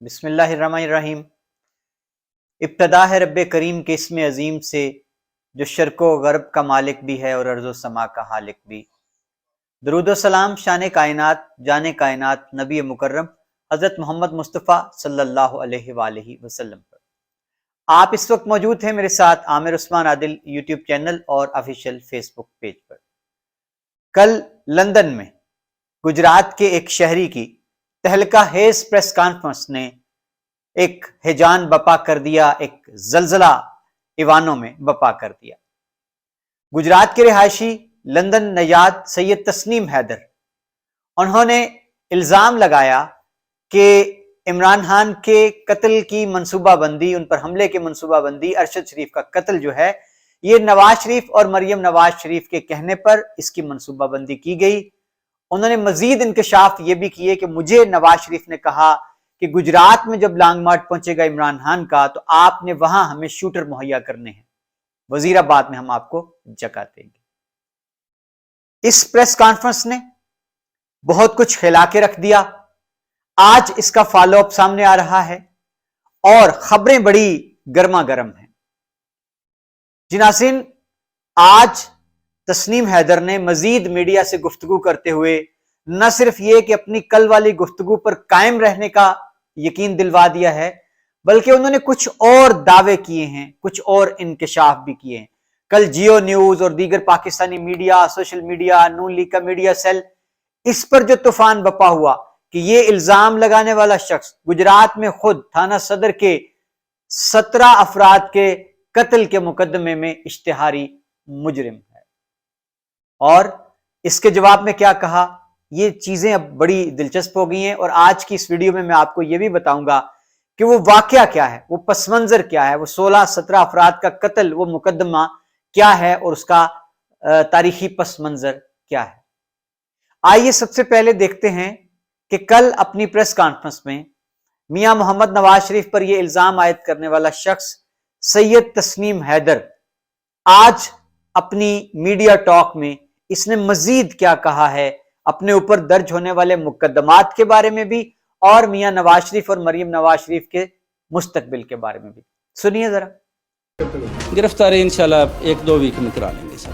بسم اللہ الرحمن الرحیم۔ ابتدا ہے رب کریم کے اسم عظیم سے، جو شرق و غرب کا مالک بھی ہے اور ارض و سما کا خالق بھی۔ درود و سلام شان کائنات جان کائنات نبی مکرم حضرت محمد مصطفیٰ صلی اللہ علیہ وآلہ وسلم پر۔ آپ اس وقت موجود ہیں میرے ساتھ عامر عثمان عادل یوٹیوب چینل اور آفیشیل فیس بک پیج پر۔ کل لندن میں گجرات کے ایک شہری کی تہلکہ خیز پریس کانفرنس نے ایک ہیجان بپا کر دیا، ایک زلزلہ ایوانوں میں بپا کر دیا۔ گجرات کے رہائشی لندن نژاد سید تسنیم حیدر، انہوں نے الزام لگایا کہ عمران خان کے قتل کی منصوبہ بندی، ان پر حملے کی منصوبہ بندی، ارشد شریف کا قتل جو ہے یہ نواز شریف اور مریم نواز شریف کے کہنے پر اس کی منصوبہ بندی کی گئی۔ انہوں نے مزید انکشاف یہ بھی کیے کہ مجھے نواز شریف نے کہا کہ گجرات میں جب لانگ مارچ پہنچے گا عمران خان کا تو آپ نے وہاں ہمیں شوٹر مہیا کرنے ہیں، وزیر آباد میں ہم آپ کو جگہ دیں گے۔ اس پریس کانفرنس نے بہت کچھ کھلا کے رکھ دیا۔ آج اس کا فالو اپ سامنے آ رہا ہے اور خبریں بڑی گرما گرم ہیں۔ جی ناظرین، آج تسنیم حیدر نے مزید میڈیا سے گفتگو کرتے ہوئے نہ صرف یہ کہ اپنی کل والی گفتگو پر قائم رہنے کا یقین دلوا دیا ہے، بلکہ انہوں نے کچھ اور دعوے کیے ہیں، کچھ اور انکشاف بھی کیے ہیں۔ کل جیو نیوز اور دیگر پاکستانی میڈیا، سوشل میڈیا، نون لیگ کا میڈیا سیل، اس پر جو طوفان بپا ہوا کہ یہ الزام لگانے والا شخص گجرات میں خود تھانہ صدر کے 17 افراد کے قتل کے مقدمے میں اشتہاری مجرم ہے۔ اور اس کے جواب میں کیا کہا، یہ چیزیں اب بڑی دلچسپ ہو گئی ہیں، اور آج کی اس ویڈیو میں میں آپ کو یہ بھی بتاؤں گا کہ وہ واقعہ کیا ہے، وہ پس منظر کیا ہے، وہ 16-17 افراد کا قتل، وہ مقدمہ کیا ہے اور اس کا تاریخی پس منظر کیا ہے۔ آئیے سب سے پہلے دیکھتے ہیں کہ کل اپنی پریس کانفرنس میں میاں محمد نواز شریف پر یہ الزام عائد کرنے والا شخص سید تسنیم حیدر آج اپنی میڈیا ٹاک میں اس نے مزید کیا کہا ہے، اپنے اوپر درج ہونے والے مقدمات کے بارے میں بھی اور میاں نواز شریف اور مریم نواز شریف کے مستقبل کے بارے میں بھی سنیے ذرا۔ گرفتاری انشاءاللہ 1-2 ویک میں کرا لیں گے سب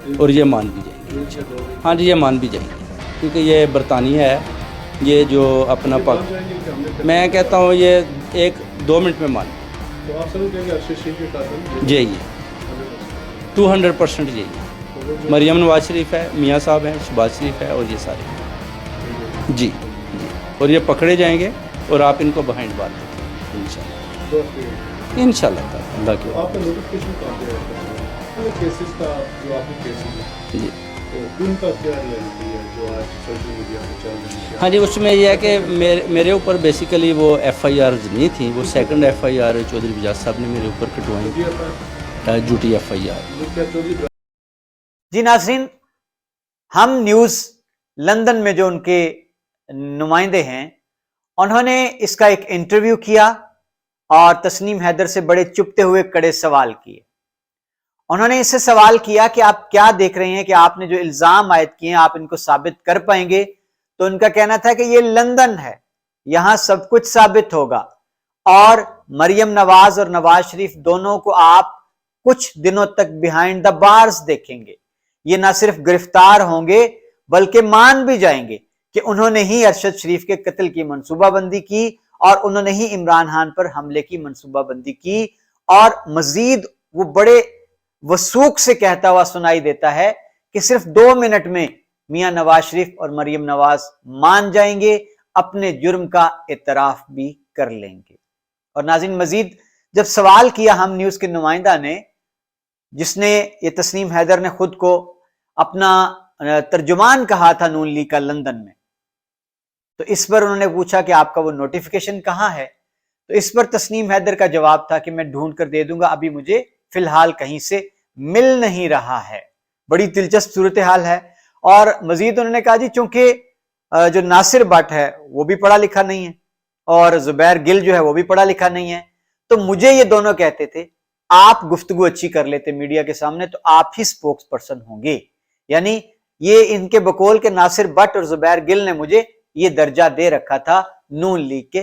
کی، اور یہ مان بھی جائیں گے۔ ہاں جی، یہ مان بھی جائیں گے، کیونکہ یہ برطانیہ ہے، یہ جو اپنا میں کہتا ہوں یہ 1-2 منٹ میں مان جی، یہ 200% یہی ہے۔ مریم نواز شریف ہے، میاں صاحب ہیں، شہباز شریف ہے، اور یہ سارے جی، اور یہ پکڑے جائیں گے اور آپ ان کو بہائنڈ بار دیں گے انشاءاللہ اللہ کی جی۔ ہاں جی، اس میں یہ ہے کہ میرے اوپر بیسیکلی وہ FIR نہیں تھیں، وہ سیکنڈ FIR چودھری بجاز صاحب نے میرے اوپر کٹوائی، جھوٹی FIR۔ جی ناظرین، ہم نیوز لندن میں جو ان کے نمائندے ہیں انہوں نے اس کا ایک انٹرویو کیا اور تسنیم حیدر سے بڑے چپتے ہوئے کڑے سوال کیے۔ انہوں نے اس سے سوال کیا کہ آپ کیا دیکھ رہے ہیں کہ آپ نے جو الزام عائد کیے ہیں آپ ان کو ثابت کر پائیں گے؟ تو ان کا کہنا تھا کہ یہ لندن ہے، یہاں سب کچھ ثابت ہوگا، اور مریم نواز اور نواز شریف دونوں کو آپ کچھ دنوں تک بیہائنڈ دا بارز دیکھیں گے۔ یہ نہ صرف گرفتار ہوں گے بلکہ مان بھی جائیں گے کہ انہوں نے ہی ارشد شریف کے قتل کی منصوبہ بندی کی اور انہوں نے ہی عمران خان پر حملے کی منصوبہ بندی کی۔ اور مزید وہ بڑے وثوق سے کہتا ہوا سنائی دیتا ہے کہ صرف 2 منٹ میں میاں نواز شریف اور مریم نواز مان جائیں گے، اپنے جرم کا اعتراف بھی کر لیں گے۔ اور ناظرین، مزید جب سوال کیا ہم نیوز کے نمائندہ نے، جس نے یہ تسنیم حیدر نے خود کو اپنا ترجمان کہا تھا نون لیگ کا لندن میں، تو اس پر انہوں نے پوچھا کہ آپ کا وہ نوٹیفیکیشن کہاں ہے؟ تو اس پر تسنیم حیدر کا جواب تھا کہ میں ڈھونڈ کر دے دوں گا، ابھی مجھے فی الحال کہیں سے مل نہیں رہا ہے۔ بڑی دلچسپ صورتحال ہے۔ اور مزید انہوں نے کہا جی چونکہ جو ناصر بٹ ہے وہ بھی پڑھا لکھا نہیں ہے اور زبیر گل جو ہے وہ بھی پڑھا لکھا نہیں ہے، تو مجھے یہ دونوں کہتے تھے آپ گفتگو اچھی کر لیتے میڈیا کے سامنے تو آپ ہی سپوکس پرسن ہوں گے، یعنی یہ ان کے بقول کے ناصر بٹ اور زبیر گل نے مجھے یہ درجہ دے رکھا تھا نون لیگ کے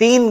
3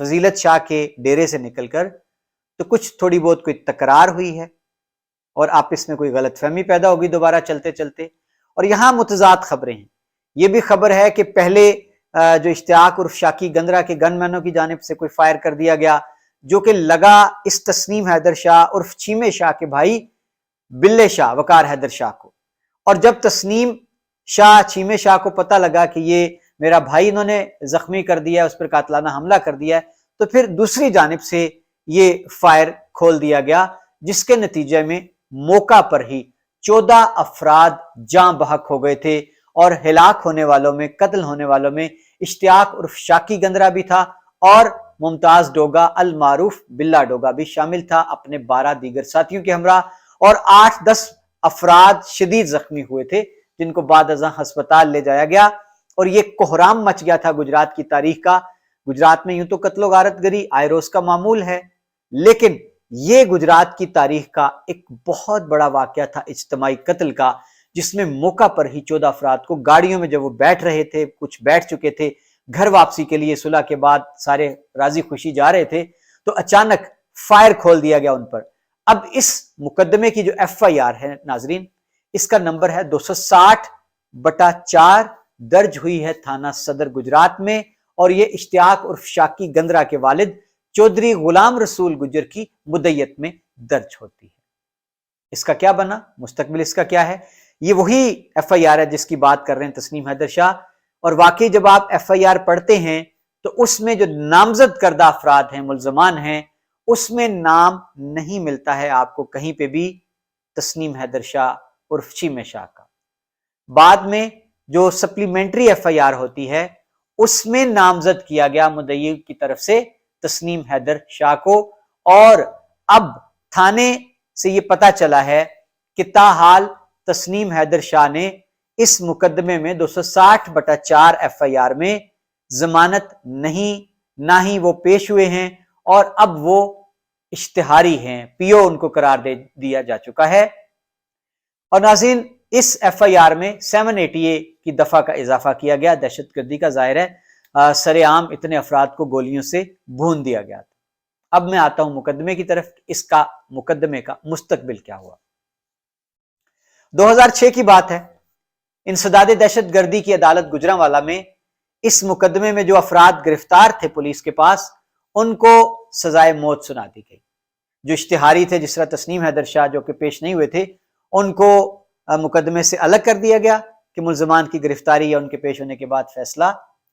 فضیلت شاہ کے ڈیرے سے نکل کر تو کچھ تھوڑی بہت کوئی تکرار ہوئی ہے اور آپس میں کوئی غلط فہمی پیدا ہوگی دوبارہ چلتے چلتے، اور یہاں متضاد خبریں ہیں۔ یہ بھی خبر ہے کہ پہلے جو اشتیاق عرف شاکی گندرا کے گن مینوں کی جانب سے کوئی فائر کر دیا گیا، جو کہ لگا اس تسنیم حیدر شاہ عرف چیمے شاہ کے بھائی بلے شاہ وقار حیدر شاہ کو، اور جب تسنیم شاہ چیمے شاہ کو پتہ لگا کہ یہ میرا بھائی انہوں نے زخمی کر دیا، اس پر قاتلانہ حملہ کر دیا ہے، تو پھر دوسری جانب سے یہ فائر کھول دیا گیا، جس کے نتیجے میں موقع پر ہی 14 افراد جاں بحق ہو گئے تھے، اور ہلاک ہونے والوں میں، قتل ہونے والوں میں اشتیاق عرف شاکی گندرا بھی تھا اور ممتاز ڈوگا المعروف بلا ڈوگا بھی شامل تھا اپنے 12 دیگر ساتھیوں کے ہمراہ، اور 8-10 افراد شدید زخمی ہوئے تھے جن کو بعد ازاں ہسپتال لے جایا گیا، اور یہ کوہرام مچ گیا تھا گجرات کی تاریخ کا۔ گجرات میں یوں تو قتل و غارت گری آئے روز کا معمول ہے، لیکن یہ گجرات کی تاریخ کا ایک بہت بڑا واقعہ تھا اجتماعی قتل کا، جس میں موقع پر ہی 14 افراد کو گاڑیوں میں جب وہ بیٹھ رہے تھے، کچھ بیٹھ چکے تھے، گھر واپسی کے لیے صلح کے بعد سارے راضی خوشی جا رہے تھے، تو اچانک فائر کھول دیا گیا ان پر۔ اب اس مقدمے کی جو FIR ہے ناظرین، اس کا نمبر ہے 260/4، درج ہوئی ہے تھانہ صدر گجرات میں، اور یہ اشتیاق عرف شاکی گندرا کے والد چودھری غلام رسول گجر کی مدیت میں درج ہوتی ہے۔ اس کا کیا بنا؟ مستقبل اس کا کیا ہے؟ یہ وہی FIR ہے جس کی بات کر رہے ہیں تسنیم حیدر شاہ، اور واقعی جب آپ FIR پڑھتے ہیں تو اس میں جو نامزد کردہ افراد ہیں، ملزمان ہیں، اس میں نام نہیں ملتا ہے آپ کو کہیں پہ بھی تسنیم حیدر شاہ عرف چیمے شاہ کا۔ بعد میں جو سپلیمنٹری FIR ہوتی ہے اس میں نامزد کیا گیا مدعی کی طرف سے تسنیم حیدر شاہ کو، اور اب تھانے سے یہ پتہ چلا ہے کہ تاحال تسنیم حیدر شاہ نے اس مقدمے میں 260/4 FIR میں ضمانت نہیں، نہ ہی وہ پیش ہوئے ہیں، اور اب وہ اشتہاری ہیں، PO ان کو قرار دے دیا جا چکا ہے۔ اور ناظرین اس FIR میں 780A کی دفعہ کا اضافہ کیا گیا، دہشت گردی کا، ظاہر ہے سر عام اتنے افراد کو گولیوں سے بھون دیا گیا تھا۔ اب میں آتا ہوں مقدمے کی طرف، اس کا مقدمے کا مستقبل کیا ہوا۔ 2006 کی بات ہے، انسداد دہشت گردی کی عدالت گجرانوالہ میں اس مقدمے میں جو افراد گرفتار تھے پولیس کے پاس، ان کو سزائے موت سنا دی گئی۔ جو اشتہاری تھے جس طرح تسنیم حیدر شاہ جو کہ پیش نہیں ہوئے تھے، ان کو مقدمے سے الگ کر دیا گیا کہ ملزمان کی گرفتاری یا ان کے پیش ہونے کے بعد فیصلہ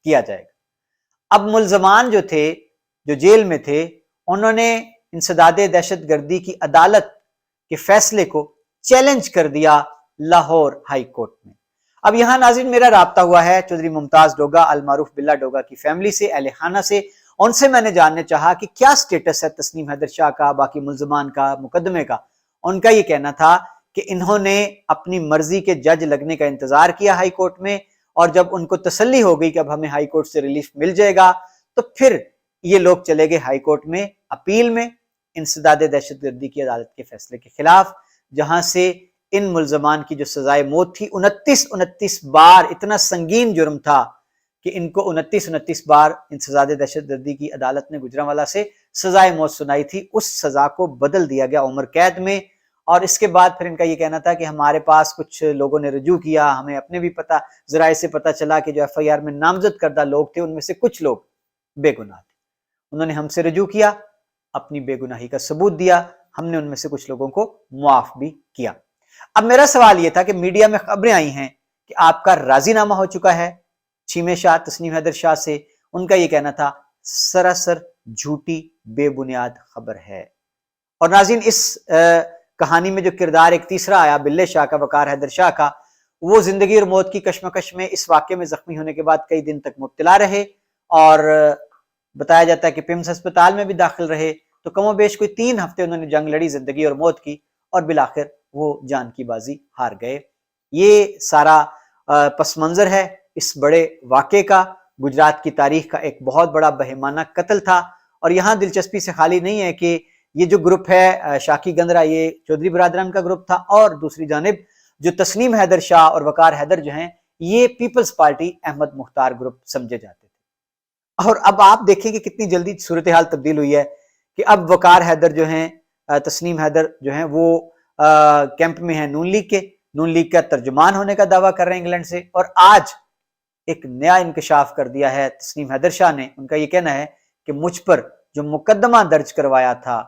کیا جائے گا۔ اب ملزمان جو تھے، جو جیل میں تھے، انہوں نے انسداد دہشت گردی کی عدالت کے فیصلے کو چیلنج کر دیا لاہور ہائی کورٹ میں۔ اب یہاں ناظرین میرا رابطہ ہوا ہے چودھری ممتاز ڈوگا المعروف بلا ڈوگا کی فیملی سے، اہل خانہ سے، ان سے میں نے جاننے چاہا کہ کیا سٹیٹس ہے تسنیم حیدر شاہ کا، باقی ملزمان کا، مقدمے کا۔ ان کا یہ کہنا تھا کہ انہوں نے اپنی مرضی کے جج لگنے کا انتظار کیا ہائی کورٹ میں، اور جب ان کو تسلی ہو گئی کہ اب ہمیں ہائی کورٹ سے ریلیف مل جائے گا، تو پھر یہ لوگ چلے گئے ہائی کورٹ میں اپیل میں انسداد دہشت گردی کی عدالت کے فیصلے کے خلاف، جہاں سے ان ملزمان کی جو سزائے موت تھی 29 بار، اتنا سنگین جرم تھا کہ ان کو 29 بار انسداد دہشت گردی کی عدالت نے گجرانوالہ سے سزائے موت سنائی تھی، اس سزا کو بدل دیا گیا عمر قید میں۔ اور اس کے بعد پھر ان کا یہ کہنا تھا کہ ہمارے پاس کچھ لوگوں نے رجوع کیا، ہمیں اپنے بھی ذرائع سے پتہ چلا کہ جو FIR میں نامزد کردہ لوگ تھے ان میں سے کچھ لوگ بے گناہ تھے، انہوں نے ہم سے رجوع کیا، اپنی بے گناہی کا ثبوت دیا، ہم نے ان میں سے کچھ لوگوں کو معاف بھی کیا۔ اب میرا سوال یہ تھا کہ میڈیا میں خبریں آئی ہیں کہ آپ کا راضی نامہ ہو چکا ہے چیمے شاہ تسنیم حیدر شاہ سے، ان کا یہ کہنا تھا سراسر جھوٹی بے بنیاد خبر ہے۔ اور ناظرین اس کہانی میں جو کردار ایک تیسرا آیا بلے شاہ کا، وقار حیدر شاہ کا، وہ زندگی اور موت کی کشمکش میں اس واقعے میں زخمی ہونے کے بعد کئی دن تک مبتلا رہے، اور بتایا جاتا ہے کہ پمس ہسپتال میں بھی داخل رہے، تو کم و بیش کوئی 3 ہفتے انہوں نے جنگ لڑی زندگی اور موت کی، اور بالآخر وہ جان کی بازی ہار گئے۔ یہ سارا پس منظر ہے اس بڑے واقعے کا، گجرات کی تاریخ کا ایک بہت بڑا بہیمانہ قتل تھا۔ اور یہاں دلچسپی سے خالی نہیں ہے کہ یہ جو گروپ ہے شاکی گندرا، یہ چودھری برادران کا گروپ تھا، اور دوسری جانب جو تسنیم حیدر شاہ اور وقار حیدر جو ہیں، یہ پیپلز پارٹی احمد مختار گروپ سمجھے جاتے تھے۔ اور اب آپ دیکھیں کہ کتنی جلدی صورتحال تبدیل ہوئی ہے کہ اب وقار حیدر جو ہیں، تسنیم حیدر جو ہیں، وہ کیمپ میں ہیں نون لیگ کے، نون لیگ کا ترجمان ہونے کا دعویٰ کر رہے ہیں انگلینڈ سے، اور آج ایک نیا انکشاف کر دیا ہے تسنیم حیدر شاہ نے۔ ان کا یہ کہنا ہے کہ مجھ پر جو مقدمہ درج کروایا تھا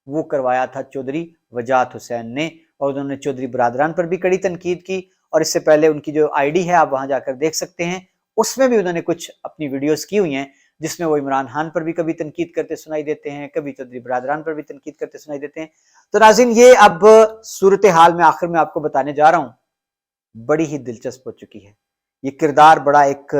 وہ کروایا تھا چودھری وجاہت حسین نے، اور انہوں نے چودھری برادران پر بھی کڑی تنقید کی، اور اس سے پہلے ان کی جو آئی ڈی ہے آپ وہاں جا کر دیکھ سکتے ہیں، اس میں بھی انہوں نے کچھ اپنی ویڈیوز کی ہوئی ہیں جس میں وہ عمران خان پر بھی کبھی تنقید کرتے سنائی دیتے ہیں، کبھی چودھری برادران پر بھی تنقید کرتے سنائی دیتے ہیں۔ تو ناظرین، یہ اب صورتحال میں آخر میں آپ کو بتانے جا رہا ہوں، بڑی ہی دلچسپ ہو چکی ہے۔ یہ کردار بڑا ایک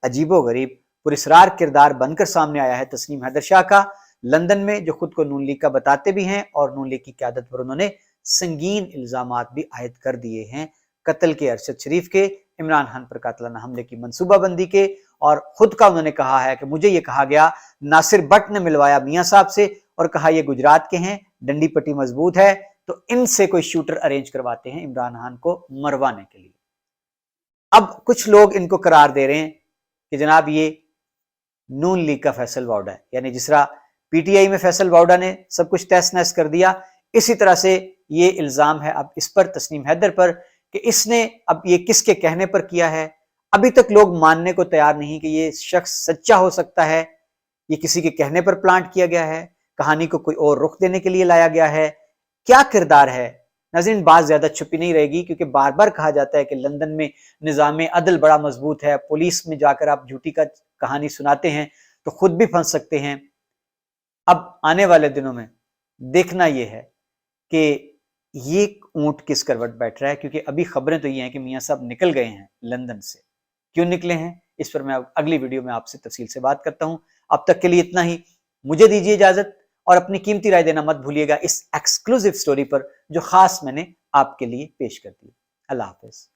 عجیب و غریب پراسرار کردار بن کر سامنے آیا ہے تسنیم حیدر شاہ کا، لندن میں، جو خود کو نون لیگ کا بتاتے بھی ہیں، اور نون لیگ کی قیادت پر انہوں نے سنگین الزامات بھی عائد کر دیے ہیں، قتل کے ارشد شریف کے، عمران خان پر قاتلانہ حملے کی منصوبہ بندی کے، اور خود کا انہوں نے کہا ہے کہ مجھے یہ کہا گیا، ناصر بٹ نے ملوایا میاں صاحب سے اور کہا یہ گجرات کے ہیں، ڈنڈی پٹی مضبوط ہے، تو ان سے کوئی شوٹر ارینج کرواتے ہیں عمران خان کو مروانے کے لیے۔ اب کچھ لوگ ان کو قرار دے رہے ہیں کہ جناب یہ نون لیگ کا فیصل واؤڈا ہے، یعنی جس طرح پی ٹی آئی میں فیصل واؤڈا نے سب کچھ تہس نہس کر دیا، اسی طرح سے یہ الزام ہے اب اس پر، تسنیم حیدر پر، کہ اس نے اب یہ کس کے کہنے پر کیا ہے۔ ابھی تک لوگ ماننے کو تیار نہیں کہ یہ شخص سچا ہو سکتا ہے، یہ کسی کے کہنے پر پلانٹ کیا گیا ہے، کہانی کو کوئی اور رخ دینے کے لیے لایا گیا ہے، کیا کردار ہے۔ ناظرین، بات زیادہ چھپی نہیں رہے گی، کیونکہ بار بار کہا جاتا ہے کہ لندن میں نظام عدل بڑا مضبوط ہے، پولیس میں جا کر آپ جھوٹی کا کہانی سناتے ہیں تو خود بھی پھنس سکتے ہیں۔ اب آنے والے دنوں میں دیکھنا یہ ہے کہ یہ اونٹ کس کروٹ بیٹھ رہا ہے، کیونکہ ابھی خبریں تو یہ ہیں کہ میاں صاحب نکل گئے ہیں لندن سے۔ کیوں نکلے ہیں اس پر میں اگلی ویڈیو میں آپ سے تفصیل سے بات کرتا ہوں۔ اب تک کے لیے اتنا ہی، مجھے دیجیے اجازت، اور اپنی قیمتی رائے دینا مت بھولیے گا اس ایکسکلوزیو سٹوری پر جو خاص میں نے آپ کے لیے پیش کر دی۔ اللہ حافظ۔